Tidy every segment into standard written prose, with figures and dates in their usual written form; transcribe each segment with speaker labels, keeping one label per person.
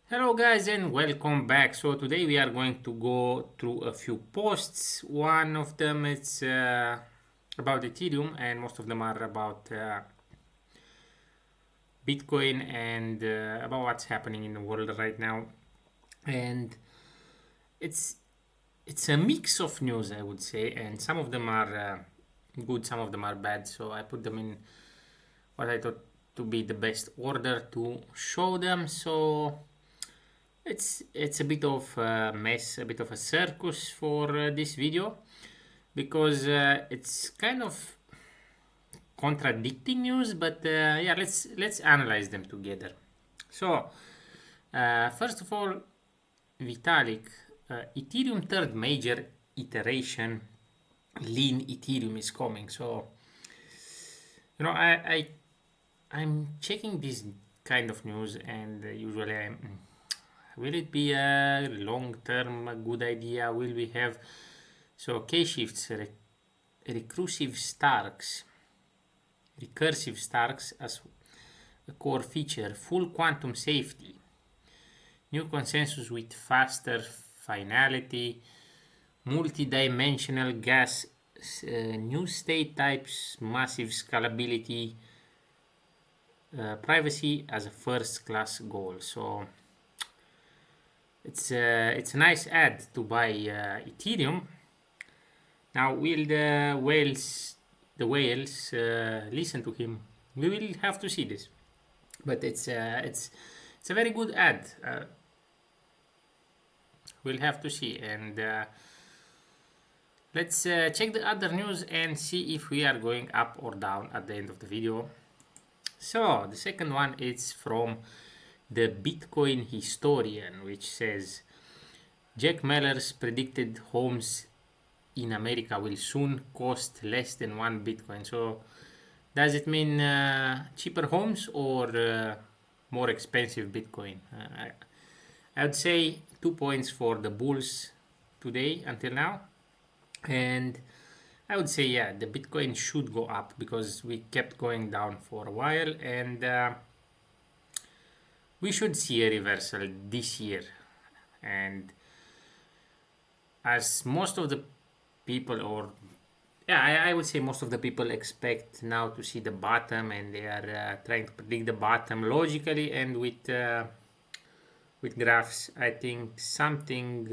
Speaker 1: Hello guys and welcome back. So today we are going to go through a few posts. One of them is about Ethereum and most of them are about Bitcoin and about what's happening in the world right now. And it's it's a mix of news, I would say, and some of them are good, some of them are bad. So I put them in what I thought to be the best order to show them. So it's a bit of a mess, a bit of a circus for this video because it's kind of contradicting news, but yeah, let's analyze them together. So first of all, Vitalik, Ethereum third major iteration, lean Ethereum is coming. So you know, I'm checking this kind of news, and usually will it be a long-term good idea? Will we have K-shifts, recursive starks as a core feature, full quantum safety, new consensus with faster finality, multi-dimensional gas, new state types, massive scalability, privacy as a first-class goal. So it's a nice ad to buy Ethereum. Now, will the whales listen to him? We will have to see this, but it's a very good ad. We'll have to see, and let's check the other news and see if we are going up or down at the end of the video. So the second one is from the Bitcoin historian, which says Jack Mellor's predicted homes in America will soon cost less than 1 Bitcoin. So does it mean cheaper homes or more expensive Bitcoin? I would say 2 points for the bulls today until now, and I would say yeah, the Bitcoin should go up because we kept going down for a while, and we should see a reversal this year. And as most of the people, or yeah, I would say most of the people expect now to see the bottom, and they are trying to predict the bottom logically and with graphs. I think something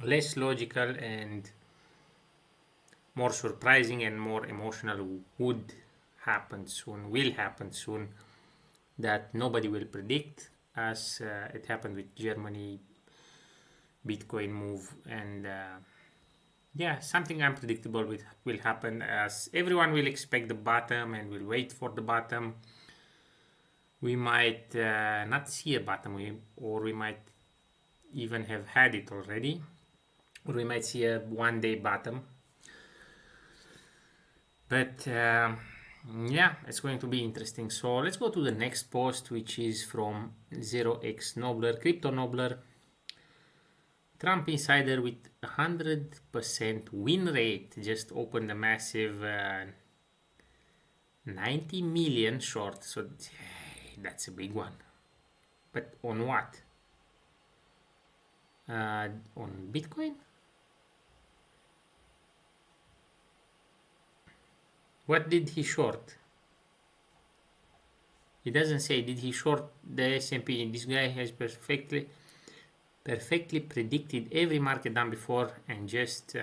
Speaker 1: less logical and more surprising and more emotional will happen soon, that nobody will predict, as it happened with Germany Bitcoin move, and yeah, something unpredictable will happen, as everyone will expect the bottom and will wait for the bottom. We might not see a bottom, or we might even have had it already, or we might see a one-day bottom. But yeah, it's going to be interesting. So let's go to the next post, which is from 0x Nobler, Crypto Nobler. Trump insider with 100% win rate just opened a massive 90 million short. So that's a big one. But on what? On Bitcoin? What did he short? It doesn't say. Did he short the S&P? This guy has perfectly predicted every market down before and just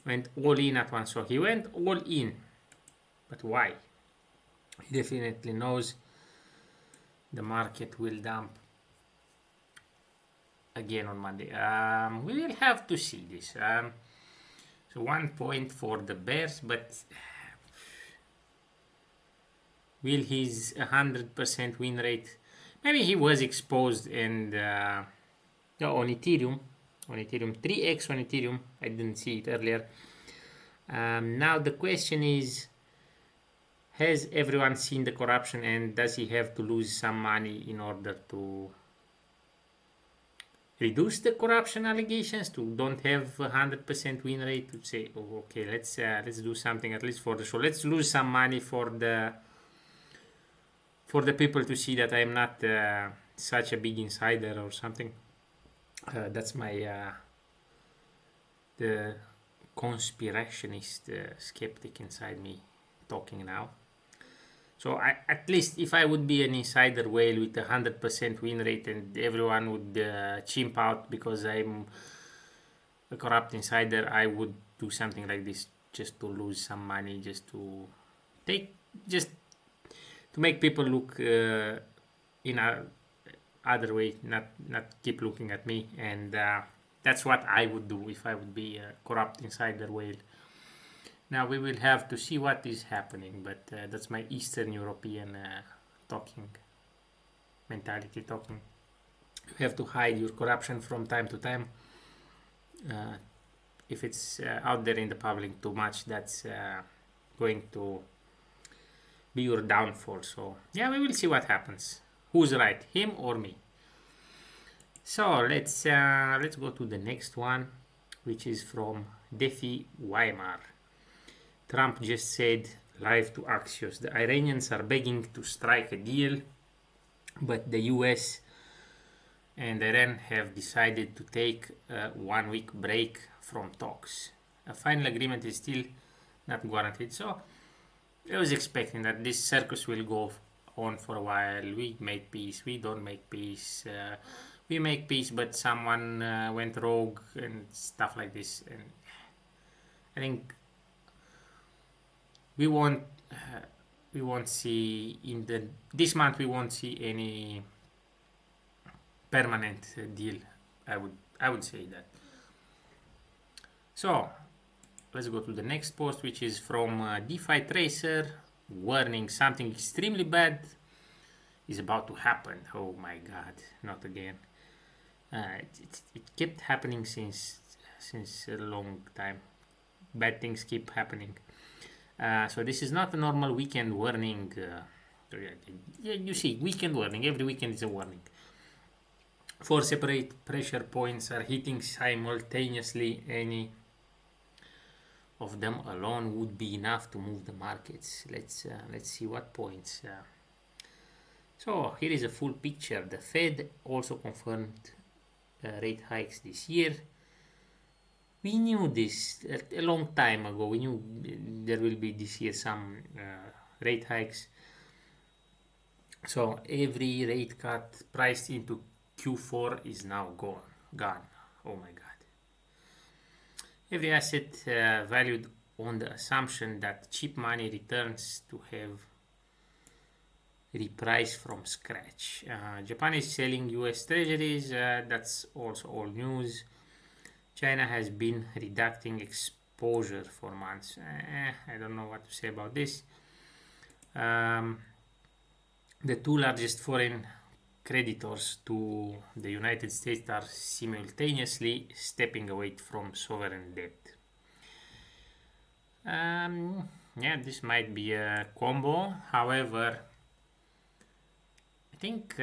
Speaker 1: went all in at once. So he went all in, but why? He definitely knows the market will dump again on Monday. We will have to see this. So 1 point for the bears, but will his 100% win rate? Maybe he was exposed, and on Ethereum 3x on Ethereum. I didn't see it earlier. Now the question is, has everyone seen the corruption, and does he have to lose some money in order to reduce the corruption allegations, to don't have 100% win rate, to say, oh, okay, let's do something at least for the show. Let's lose some money for the for the people to see that I'm not such a big insider or something. That's my the conspirationist skeptic inside me talking now. So at least if I would be an insider whale with 100% win rate and everyone would chimp out because I'm a corrupt insider, I would do something like this just to lose some money, just to make people look in a other way, not keep looking at me, and that's what I would do if I would be a corrupt insider whale. Now we will have to see what is happening, but that's my Eastern European talking mentality talking. You have to hide your corruption from time to time. If it's out there in the public too much, that's going to be your downfall. So yeah, we will see what happens. Who's right, him or me? So let's go to the next one, which is from Defi Weimar. Trump just said live to Axios, the Iranians are begging to strike a deal, but the US and Iran have decided to take a 1 week break from talks. A final agreement is still not guaranteed. So I was expecting that this circus will go on for a while. We make peace, we don't make peace, we make peace, but someone went rogue and stuff like this. And I think we won't see this month. We won't see any permanent deal. I would say that. So let's go to the next post, which is from DeFi Tracer, warning something extremely bad is about to happen. Oh my god, not again. It kept happening since a long time. Bad things keep happening. So this is not a normal weekend warning. You see, weekend warning. Every weekend is a warning. 4 separate pressure points are hitting simultaneously. Any of them alone would be enough to move the markets. Let's see what points. So here is a full picture. The Fed also confirmed rate hikes this year. We knew this a long time ago. We knew there will be this year some rate hikes. So every rate cut priced into Q4 is now gone. Oh my god. Every asset valued on the assumption that cheap money returns to have repriced from scratch. Japan is selling US treasuries. That's also old news. China has been reducing exposure for months. I don't know what to say about this. The two largest foreign creditors to the United States are simultaneously stepping away from sovereign debt. Yeah, this might be a combo. However, I think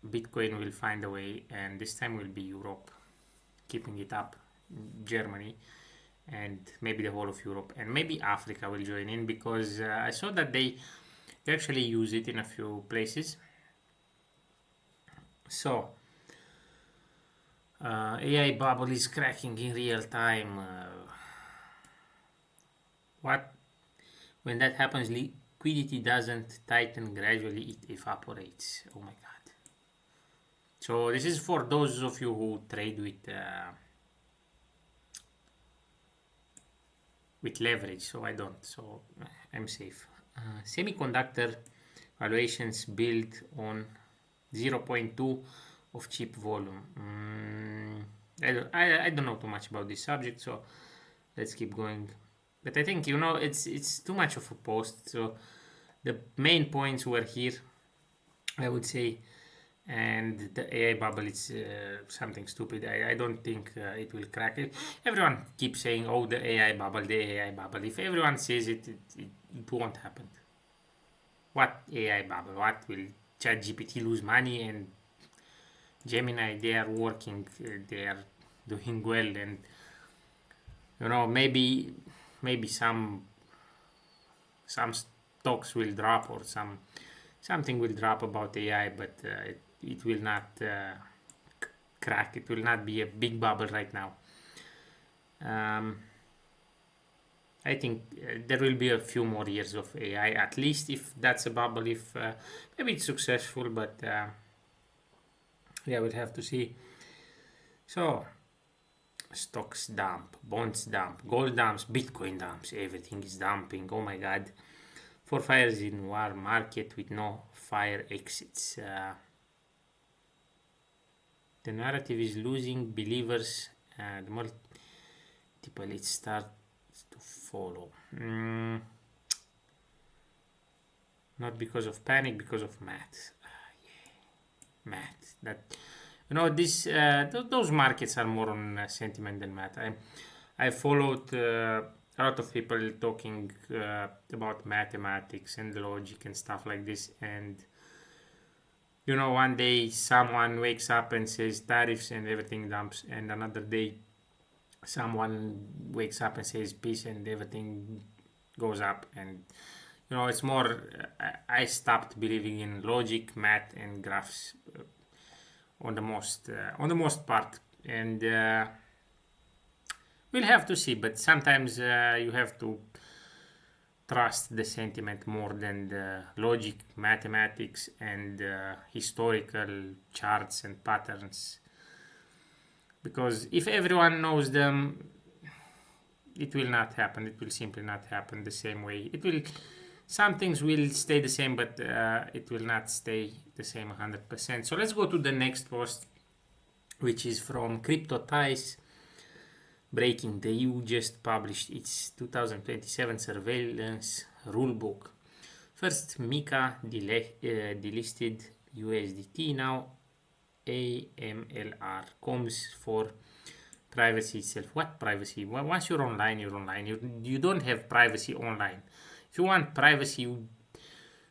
Speaker 1: Bitcoin will find a way, and this time will be Europe keeping it up, Germany, and maybe the whole of Europe, and maybe Africa will join in, because I saw that they actually use it in a few places. So AI bubble is cracking in real time. When that happens, liquidity doesn't tighten gradually, it evaporates. Oh my god. So this is for those of you who trade with leverage. So I don't, so I'm safe. Semiconductor valuations built on 0.2 of chip volume. I don't know too much about this subject, so let's keep going. But I think, it's too much of a post. So the main points were here, I would say, and the AI bubble is something stupid. I don't think it will crack it. Everyone keeps saying, oh, the AI bubble, the AI bubble. If everyone says it won't happen. What AI bubble? What will ChatGPT lose money? And Gemini, they are working, they are doing well, and maybe some stocks will drop or something will drop about AI, but it will not crack. It will not be a big bubble right now. I think there will be a few more years of AI, at least, if that's a bubble. If maybe it's successful, but yeah, we'll have to see. So stocks dump, bonds dump, gold dumps, Bitcoin dumps, everything is dumping. Oh my God. 4 fires in war market with no fire exits. The narrative is losing believers. The multiple it starts to follow. Not because of panic, because of math. Math. That this those markets are more on sentiment than math. I followed a lot of people talking about mathematics and logic and stuff like this, and one day someone wakes up and says tariffs and everything dumps, and another day someone wakes up and says peace and everything goes up. And it's more, I stopped believing in logic, math, and graphs on the most part, and we'll have to see. But sometimes you have to trust the sentiment more than the logic, mathematics, and historical charts and patterns, because if everyone knows them, it will not happen. It will simply not happen the same way. Some things will stay the same, but it will not stay the same 100%. So let's go to the next post, which is from Crypto Ties. Breaking: the EU just published its 2027 surveillance rulebook. First, MiCA delisted USDT. Now AMLR comes for privacy itself. What privacy? Once you're online, you're online. You don't have privacy online. If you want privacy, you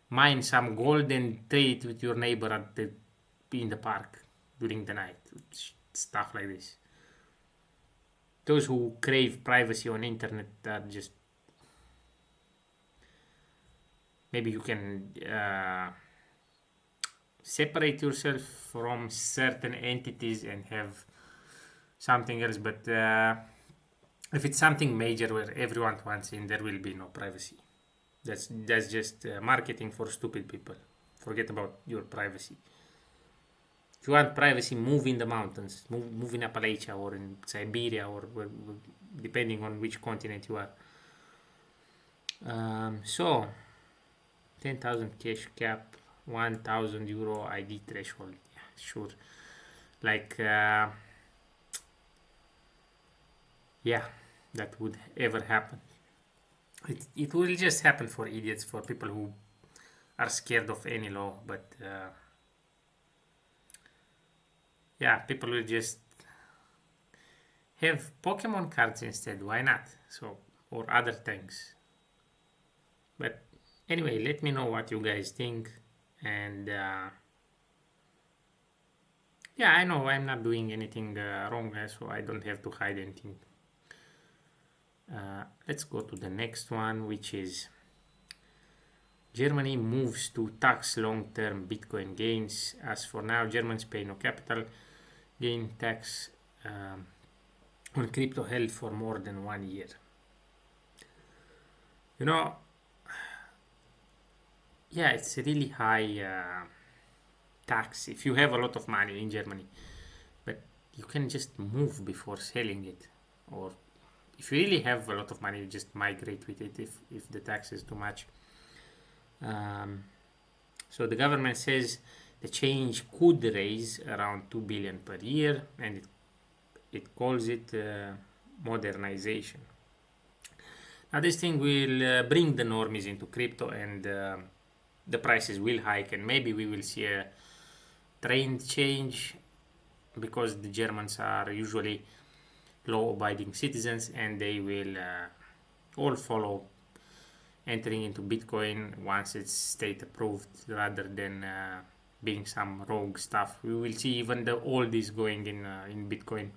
Speaker 1: mine some gold and trade it with your neighbor in the park during the night. Stuff like this. Those who crave privacy on internet are just... Maybe you can separate yourself from certain entities and have something else, but if it's something major where everyone wants in, there will be no privacy. That's just marketing for stupid people. Forget about your privacy. If you want privacy, move in the mountains, move in Appalachia or in Siberia, or depending on which continent you are. So 10,000 cash cap, 1,000 euro ID threshold. Yeah, sure. Like yeah, that would ever happen. It will just happen for idiots, for people who are scared of any law. But yeah, people will just have Pokemon cards instead. Why not? So, or other things. But anyway, let me know what you guys think. And yeah, I know I'm not doing anything wrong, so I don't have to hide anything. Let's go to the next one, which is Germany moves to tax long-term Bitcoin gains. As for now, Germans pay no capital gain tax on crypto held for more than 1 year. Yeah, it's a really high tax if you have a lot of money in Germany, but you can just move before selling it, or if you really have a lot of money, you just migrate with it if the tax is too much. So the government says the change could raise around 2 billion per year, and it calls it modernization. Now this thing will bring the normies into crypto, and the prices will hike, and maybe we will see a trend change, because the Germans are usually law-abiding citizens, and they will all follow entering into Bitcoin once it's state approved, rather than being some rogue stuff. We will see even the oldies going in Bitcoin.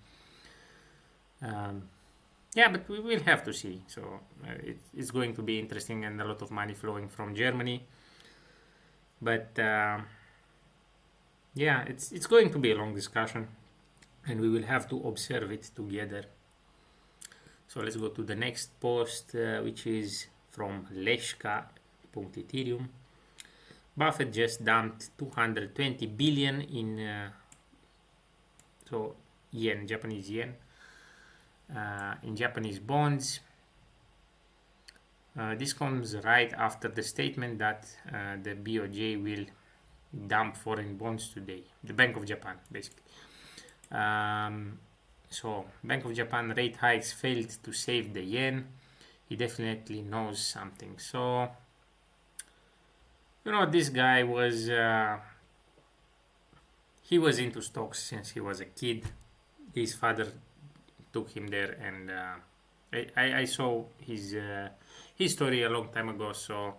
Speaker 1: yeah, but we will have to see. So it's going to be interesting, and a lot of money flowing from Germany. But yeah, it's going to be a long discussion, and we will have to observe it together. So let's go to the next post, which is from Leshka.Ethereum. Buffett just dumped 220 billion in so yen, Japanese yen, in Japanese bonds. This comes right after the statement that the BOJ will dump foreign bonds today. The Bank of Japan, basically. So Bank of Japan rate hikes failed to save the yen. He definitely knows something. So, you know, this guy was he was into stocks since he was a kid. His father took him there, and I saw his story a long time ago. So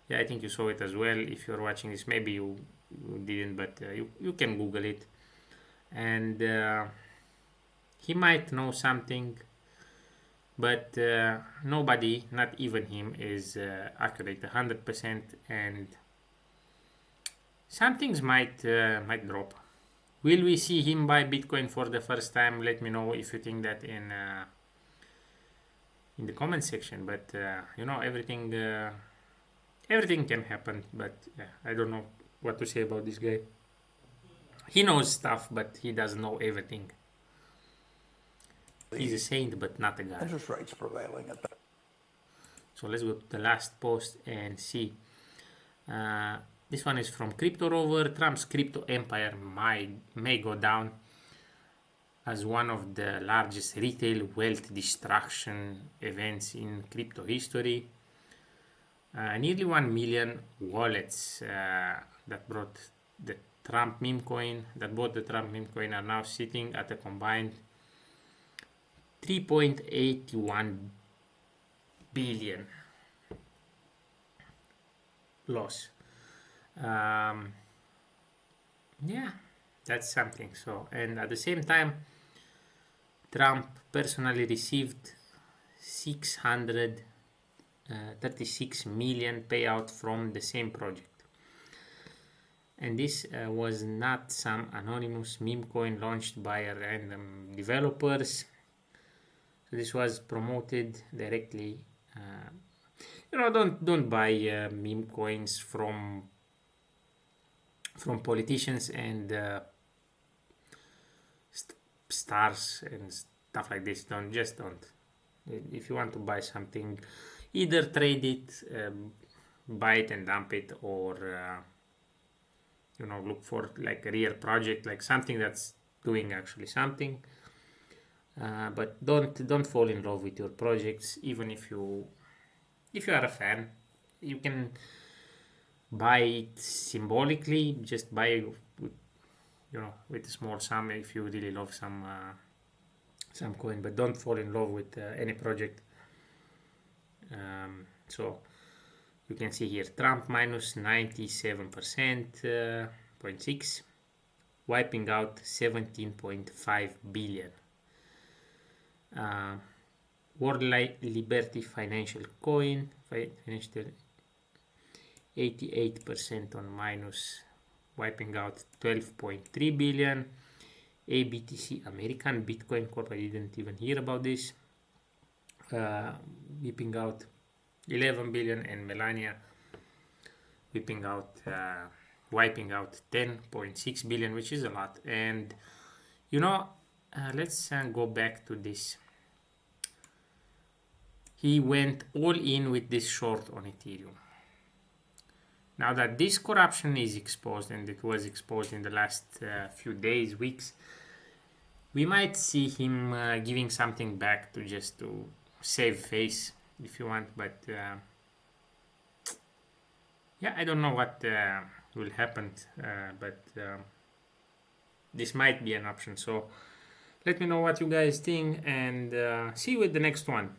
Speaker 1: yeah, I think you saw it as well. If you're watching this, maybe you didn't, but you can Google it. And he might know something, but nobody, not even him, is accurate 100%, and some things might drop. Will we see him buy Bitcoin for the first time? Let me know if you think that in the comment section. But you know, everything can happen. But I don't know what to say about this guy. He knows stuff, but he doesn't know everything. He's a saint, but not a god.
Speaker 2: Interest rates prevailing at that.
Speaker 1: So let's go to the last post and see. This one is from Crypto Rover. Trump's crypto empire may go down as one of the largest retail wealth destruction events in crypto history. Nearly 1 million wallets that bought the Trump meme coin are now sitting at a combined 3.81 billion loss. Yeah, that's something. So, and at the same time, Trump personally received 636 million payout from the same project. And this was not some anonymous meme coin launched by a random developers. So this was promoted directly. You know, don't buy meme coins from politicians and stars and stuff like this. Don't. If you want to buy something, either trade it, buy it and dump it, or you know, look for like a real project, like something that's doing actually something. But don't fall in love with your projects. Even if you are a fan, you can buy it symbolically. Just buy, you know, with a small sum if you really love some coin. But don't fall in love with any project. So you can see here Trump minus 97.6, wiping out 17.5 billion. World Liberty Financial Coin, 88% on minus, wiping out 12.3 billion. ABTC, American Bitcoin Corp, I didn't even hear about this, wiping out 11 billion, and Melania wiping out 10.6 billion, which is a lot. And you know, let's go back to this. He went all in with this short on Ethereum. Now that this corruption is exposed, and it was exposed in the last few days, weeks, we might see him giving something back to just to save face, if you want. But yeah, I don't know what will happen, but this might be an option. So let me know what you guys think, and see you with the next one.